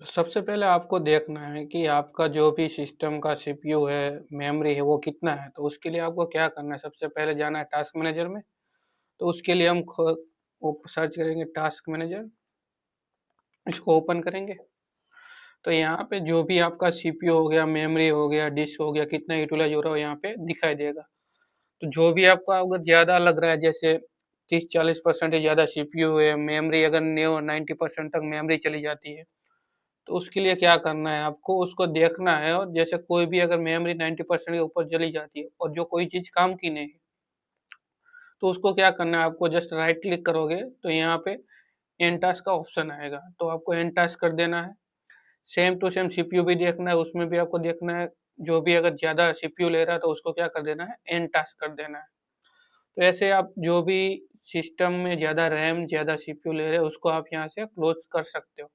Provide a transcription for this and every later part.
सबसे पहले आपको देखना है कि आपका जो भी सिस्टम का सीपीयू है, मेमोरी है, वो कितना है। तो उसके लिए आपको क्या करना है, सबसे पहले जाना है टास्क मैनेजर में। तो उसके लिए हम वो सर्च करेंगे टास्क मैनेजर, इसको ओपन करेंगे। तो यहाँ पे जो भी आपका सीपीयू हो गया, मेमोरी हो गया, डिस्क हो गया, कितना यूटिलाइज हो रहा है यहाँ पे दिखाई देगा। तो जो भी आपका अगर ज़्यादा लग रहा है, जैसे 30-40% ज़्यादा सीपीयू है, मेमोरी अगर 90% तक मेमोरी चली जाती है, तो उसके लिए क्या करना है, आपको उसको देखना है। और जैसे कोई भी अगर मेमोरी 90% के ऊपर चली जाती है और जो कोई चीज़ काम की नहीं है, तो उसको क्या करना है, आपको जस्ट राइट क्लिक करोगे तो यहाँ पे एंड टास्क का ऑप्शन आएगा, तो आपको एंड टास्क कर देना है। सेम टू सेम सीपीयू भी देखना है, उसमें भी आपको देखना है। जो भी अगर ज़्यादा सीपीयू ले रहा है तो उसको क्या कर देना है, एंड टास्क कर देना है। तो ऐसे आप जो भी सिस्टम में ज़्यादा रैम, ज़्यादा सीपीयू ले रहे हैं, उसको आप यहाँ से क्लोज कर सकते हो।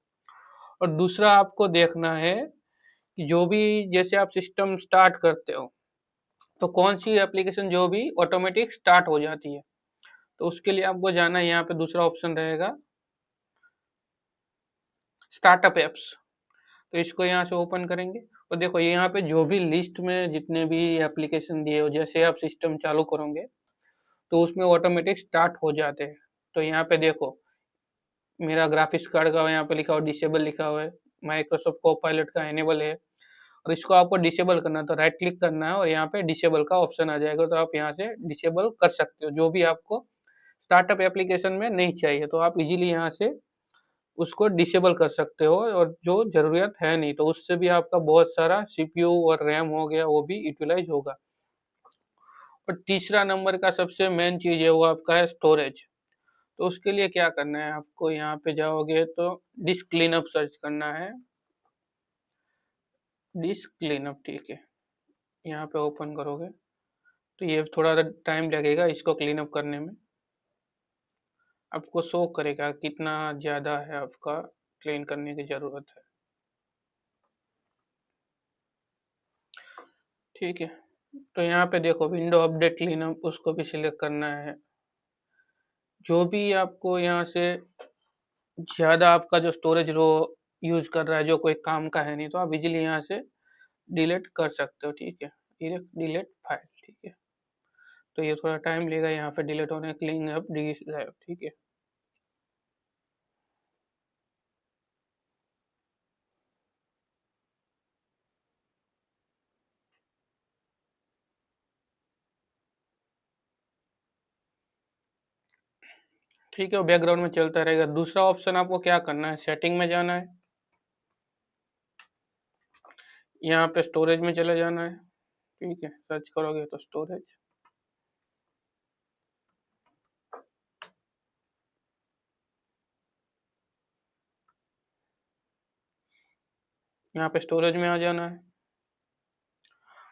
और दूसरा आपको देखना है कि जो भी, जैसे आप सिस्टम स्टार्ट करते हो, तो कौन सी एप्लीकेशन जो भी ऑटोमेटिक स्टार्ट हो जाती है। तो उसके लिए आपको जाना है, यहाँ पे दूसरा ऑप्शन रहेगा स्टार्टअप एप्स। तो इसको यहाँ से ओपन करेंगे। और देखो यहाँ पे जो भी लिस्ट में जितने भी एप्लीकेशन दिए हो, जैसे आप सिस्टम चालू करोगे तो उसमें ऑटोमेटिक स्टार्ट हो जाते हैं। तो यहाँ पे देखो, मेरा ग्राफिक्स कार्ड का यहाँ पे लिखा हुआ डिसेबल लिखा हुआ है, माइक्रोसॉफ्ट कोपायलट का एनेबल है। और इसको आपको डिसेबल करना है, तो राइट क्लिक करना है और यहाँ पे डिसेबल का ऑप्शन आ जाएगा, तो आप यहाँ से डिसेबल कर सकते हो। जो भी आपको स्टार्टअप एप्लीकेशन में नहीं चाहिए तो आप इजीली यहाँ से उसको डिसेबल कर सकते हो, और जो जरूरत है नहीं तो उससे भी आपका बहुत सारा सीपीयू और रैम हो गया वो भी यूटिलाइज होगा। और तीसरा नंबर का सबसे मेन चीज है वो आपका है स्टोरेज। तो उसके लिए क्या करना है, आपको यहाँ पे जाओगे तो डिस्क क्लीनअप सर्च करना है। डिस्क क्लीनअप, ठीक है, यहाँ पे ओपन करोगे तो ये थोड़ा टाइम लगेगा इसको क्लीन अप करने में। आपको शो करेगा कितना ज़्यादा है आपका क्लीन करने की ज़रूरत है। ठीक है, तो यहाँ पे देखो विंडो अपडेट क्लीनअप, उसको भी सिलेक्ट करना है। जो भी आपको यहाँ से ज़्यादा आपका जो स्टोरेज रो यूज़ कर रहा है, जो कोई काम का है नहीं, तो आप इजीली यहाँ से डिलीट कर सकते हो। ठीक है, डिलीट फाइल, ठीक है। तो ये थोड़ा टाइम लेगा यहाँ पे डिलीट होने, क्लीन अप डी ड्राइव, ठीक है। ठीक है, वो बैकग्राउंड में चलता रहेगा। दूसरा ऑप्शन आपको क्या करना है, सेटिंग में जाना है, यहाँ पे स्टोरेज में चले जाना है। ठीक है, सर्च करोगे तो स्टोरेज, यहाँ पे स्टोरेज में आ जाना है।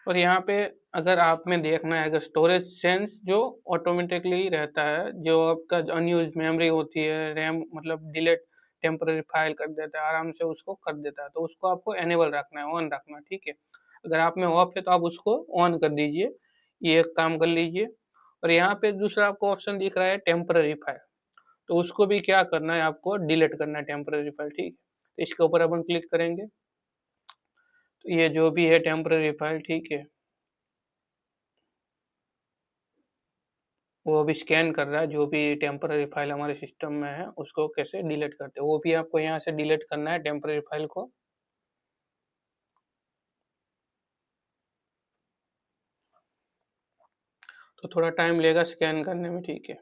और यहाँ पे अगर आप में देखना है, अगर स्टोरेज सेंस जो ऑटोमेटिकली रहता है, जो आपका अनयूज मेमोरी होती है, रैम मतलब डिलीट टेम्पररी फाइल कर देता है, आराम से उसको कर देता है, तो उसको आपको एनेबल रखना है, ऑन रखना है। ठीक है, अगर आप में ऑफ है तो आप उसको ऑन कर दीजिए, ये एक काम कर लीजिए। और यहाँ पे दूसरा आपको ऑप्शन दिख रहा है टेम्पररी फाइल, तो उसको भी क्या करना है, आपको डिलीट करना है टेम्पररी फाइल। ठीक है, तो इसके ऊपर अपन क्लिक करेंगे तो ये जो भी है टेम्पररी फाइल, ठीक है, वो अभी स्कैन कर रहा है। जो भी टेम्पररी फाइल हमारे सिस्टम में है उसको कैसे डिलीट करते हैं, वो भी आपको यहाँ से डिलीट करना है टेम्पररी फाइल को। तो थोड़ा टाइम लेगा स्कैन करने में, ठीक है।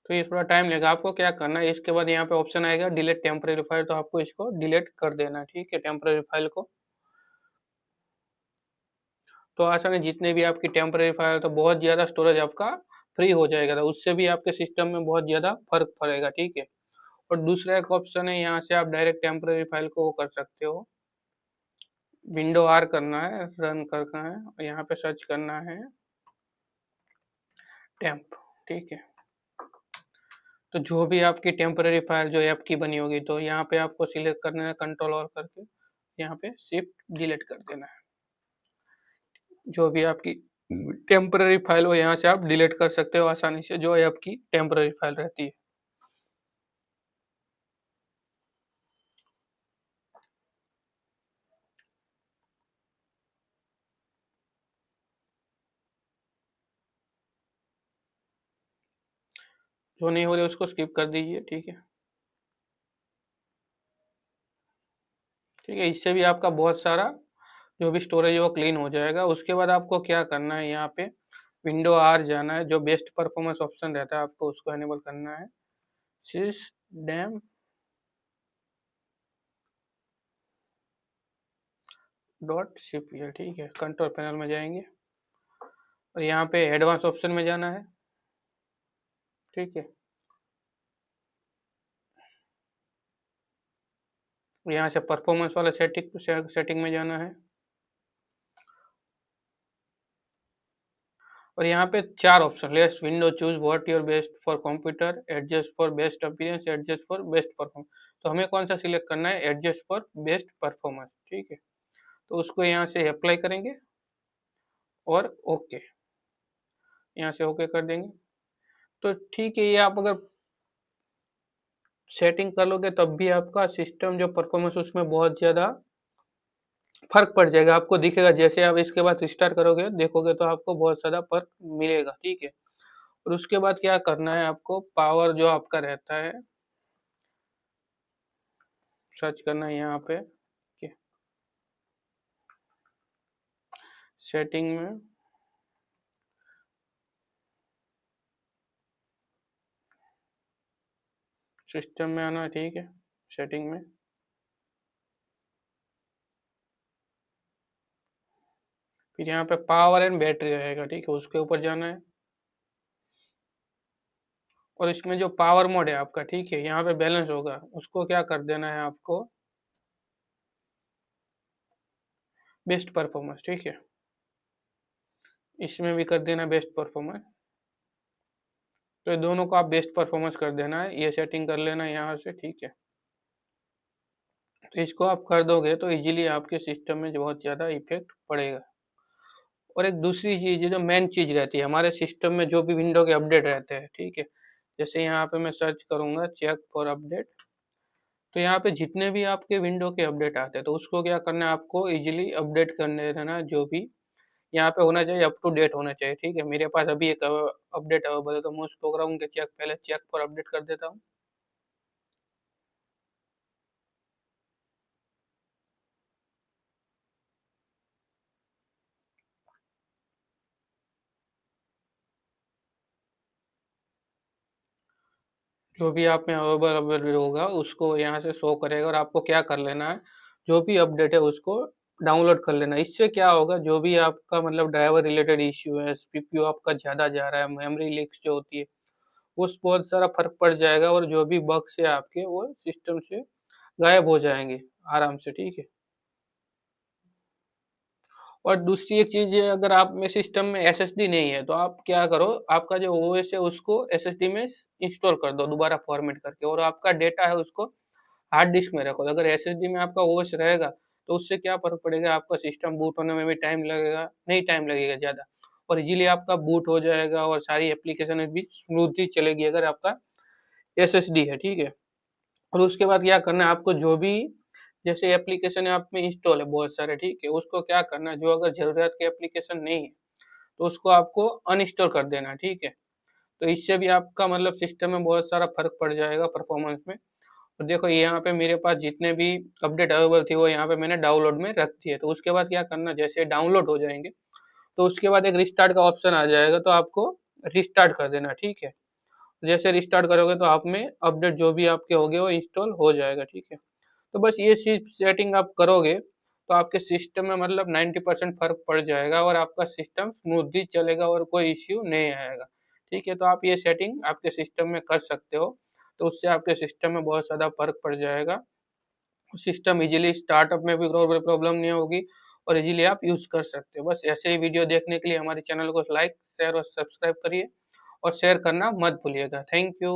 तो ये थोड़ा टाइम लेगा, आपको क्या करना है, इसके बाद यहाँ पे ऑप्शन आएगा डिलीट टेम्पररी फाइल, तो आपको इसको डिलीट कर देना है। ठीक है, टेम्पररी फाइल को। तो आसान है, जितने भी आपकी टेम्पररी फाइल, तो बहुत ज़्यादा स्टोरेज आपका फ्री हो जाएगा, तो उससे भी आपके सिस्टम में बहुत ज़्यादा फर्क पड़ेगा। ठीक है, और दूसरा एक ऑप्शन है, यहाँ से आप डायरेक्ट टेम्पररी फाइल को वो कर सकते हो, विंडो आर करना है, रन करना है, और यहाँ पे सर्च करना है टेम्प। ठीक है, तो जो भी आपकी टेम्पररी फाइल जो ऐप की बनी होगी तो यहाँ पे आपको सिलेक्ट करना है, कंट्रोल और करके यहाँ पे शिफ्ट डिलीट कर देना है। जो भी आपकी टेम्पररी फाइल हो यहाँ से आप डिलीट कर सकते हो आसानी से, जो आपकी टेम्पररी फाइल रहती है। जो नहीं हो रही उसको स्किप कर दीजिए, ठीक है। ठीक है, इससे भी आपका बहुत सारा जो भी स्टोरेज है वो क्लीन हो जाएगा। उसके बाद आपको क्या करना है, यहाँ पे विंडो आर जाना है, जो बेस्ट परफॉर्मेंस ऑप्शन रहता है आपको उसको एनेबल करना है। सिस्टम डॉट सीपीएल, ठीक है। कंट्रोल पैनल में जाएंगे और यहाँ पे एडवांस ऑप्शन में जाना है, ठीक है। यहाँ से परफॉर्मेंस वाला सेटिंग में जाना है और यहाँ पे 4 option, let's window choose what your best for computer, adjust for best appearance, adjust for best performance. तो हमें कौन सा सिलेक्ट करना है, एडजस्ट फॉर बेस्ट परफॉर्मेंस, ठीक है। तो उसको यहाँ से अप्लाई करेंगे और ओके, यहाँ से ओके कर देंगे। तो ठीक है, ये आप अगर सेटिंग कर लोगे तब भी आपका सिस्टम जो परफॉर्मेंस उसमें बहुत ज़्यादा फर्क पड़ जाएगा, आपको दिखेगा। जैसे आप इसके बाद रिस्टार्ट करोगे देखोगे तो आपको बहुत ज़्यादा फर्क मिलेगा, ठीक है। और उसके बाद क्या करना है, आपको पावर जो आपका रहता है सर्च करना है यहाँ पे सेटिंग में, सिस्टम में आना है, ठीक है। सेटिंग में फिर यहाँ पे पावर एंड बैटरी रहेगा, ठीक है, उसके ऊपर जाना है। और इसमें जो पावर मोड है आपका, ठीक है, यहाँ पे बैलेंस होगा, उसको क्या कर देना है आपको, बेस्ट परफॉर्मेंस, ठीक है। इसमें भी कर देना बेस्ट परफॉर्मेंस। तो ये दोनों को आप बेस्ट परफॉर्मेंस कर देना है, ये सेटिंग कर लेना है यहाँ से, ठीक है। तो इसको आप कर दोगे तो इजीली आपके सिस्टम में बहुत ज़्यादा इफेक्ट पड़ेगा। और एक दूसरी चीज़ है जो मेन चीज़ रहती है हमारे सिस्टम में, जो भी विंडो के अपडेट रहते हैं, ठीक है। जैसे यहाँ पे मैं सर्च करूँगा चेक फॉर अपडेट, तो यहाँ पे जितने भी आपके विंडो के अपडेट आते हैं तो उसको क्या करना है, आपको इजीली अपडेट करने रहना, जो भी यहाँ पे होना चाहिए अप टू डेट होना चाहिए, ठीक है। मेरे पास अभी एक अपडेट अवेलेबल है तो मैं उसको कराऊंगा चेक, पहले चेक फॉर अपडेट कर देता हूँ। जो भी आप में अवेलेबल होगा उसको यहाँ से शो करेगा और आपको क्या कर लेना है, जो भी अपडेट है उसको डाउनलोड कर लेना। इससे क्या होगा, जो भी आपका मतलब ड्राइवर रिलेटेड इश्यू है, सीपीयू आपका ज़्यादा जा रहा है, मेमोरी लीक्स जो होती है, उस बहुत सारा फर्क पड़ जाएगा और जो भी बग्स है आपके वो सिस्टम से गायब हो जाएंगे आराम से, ठीक है। और दूसरी एक चीज़ है, अगर आप में सिस्टम में एसएसडी नहीं है तो आप क्या करो, आपका जो ओएस है उसको एसएसडी में इंस्टॉल कर दो दोबारा फॉर्मेट करके, और आपका डेटा है उसको हार्ड डिस्क में रखो। अगर एसएसडी में आपका ओएस रहेगा तो उससे क्या फर्क पड़ेगा, आपका सिस्टम बूट होने में भी टाइम लगेगा, नहीं टाइम लगेगा ज़्यादा, और इजीली आपका बूट हो जाएगा और सारी एप्लीकेशन भी स्मूथली चलेगी अगर आपका एसएसडी है, ठीक है। और उसके बाद क्या करना है, आपको जो भी जैसे एप्लीकेशन आप में इंस्टॉल है बहुत सारे, ठीक है, उसको क्या करना है, जो अगर ज़रूरत की एप्लीकेशन नहीं है तो उसको आपको अनइंस्टॉल कर देना है, ठीक है। तो इससे भी आपका मतलब सिस्टम में बहुत सारा फर्क पड़ जाएगा परफॉर्मेंस में। और देखो यहाँ पे मेरे पास जितने भी अपडेट अवेलेबल थी वो यहाँ पे मैंने डाउनलोड में रख दिए। तो उसके बाद क्या करना, जैसे डाउनलोड हो जाएंगे तो उसके बाद एक रिस्टार्ट का ऑप्शन आ जाएगा, तो आपको रिस्टार्ट कर देना, ठीक है। जैसे रिस्टार्ट करोगे तो आप में अपडेट जो भी आपके होंगे वो इंस्टॉल हो जाएगा, ठीक है। तो बस ये चीज सेटिंग आप करोगे तो आपके सिस्टम में मतलब 90% फर्क पड़ जाएगा और आपका सिस्टम स्मूथली चलेगा और कोई इश्यू नहीं आएगा, ठीक है। तो आप ये सेटिंग आपके सिस्टम में कर सकते हो, तो उससे आपके सिस्टम में बहुत ज़्यादा फर्क पड़ जाएगा। सिस्टम इजीली स्टार्टअप में भी प्रॉब्लम नहीं होगी और इजीली आप यूज़ कर सकते हो। बस ऐसे ही वीडियो देखने के लिए हमारे चैनल को लाइक शेयर और सब्सक्राइब करिए और शेयर करना मत भूलिएगा। Thank you.